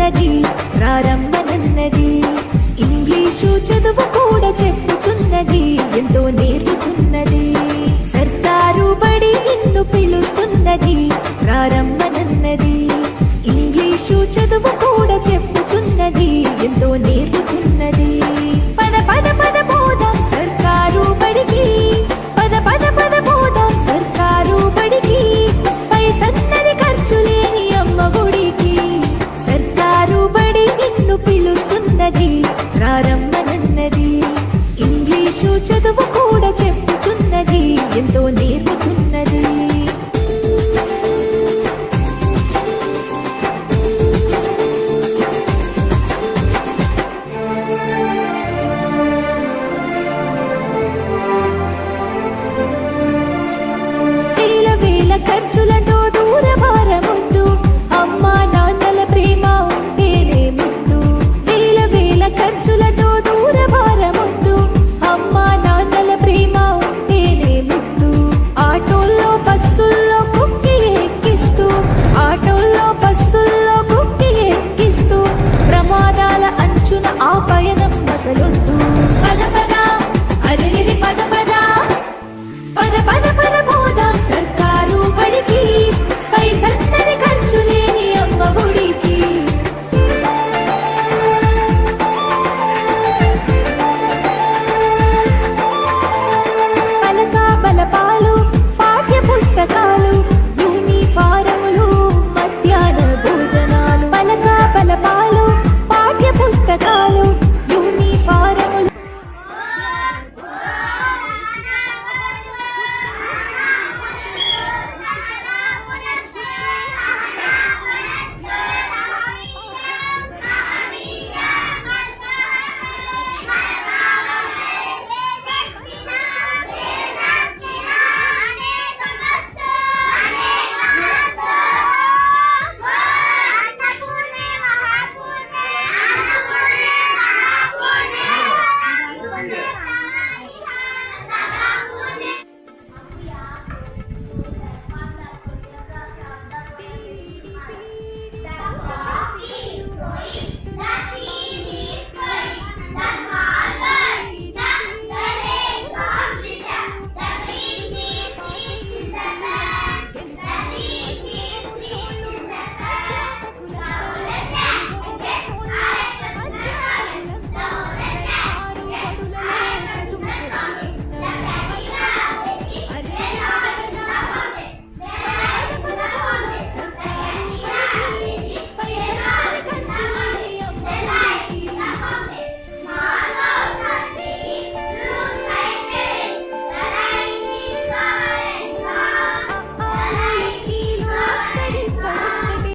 చెప్పుచున్నది రారమ్మనన్నది. ఇంగ్లీషు చదువు కూడా చెప్పుచున్నది ఎంతో నేర్పుతున్నది. సర్కారు బడి నిన్ను పిలుస్తున్నది రారమ్మనన్నది. ఇంగ్లీషు చదువు కూడా చెప్పుచున్నది ఎంతో నేర్పుతున్నది. పద పద పద పోదాం సర్కారు బడికి, పద పద పద పోదాం సర్కారు బడికి. పైసన్నది ఖర్చు లేని అమ్మ గుడికి. సర్కారు బడి నిన్ను పిలుస్తున్నది రారమ్మనన్నది. ఇంగ్లీషు చదువు కూడా చెప్పుచున్నది ఎంతో నేర్పుతున్నది. ఖర్చులతో దూరభారముద్దు, అమ్మా నాన్నల ప్రేమ ఉంటేనే ముద్దు. వేల వేల ఖర్చులతో దూరభారముద్దు, అమ్మా నాన్నల ప్రేమ ఉంటేనే ముద్దు. ఆటోల్లో బస్సుల్లో కుక్కి ఎక్కిస్తూ, ఆటోల్లో బస్సుల్లో కుక్కి ఎక్కిస్తూ, ప్రమాదాల అంచున ఆ పయనం అసలొద్దు.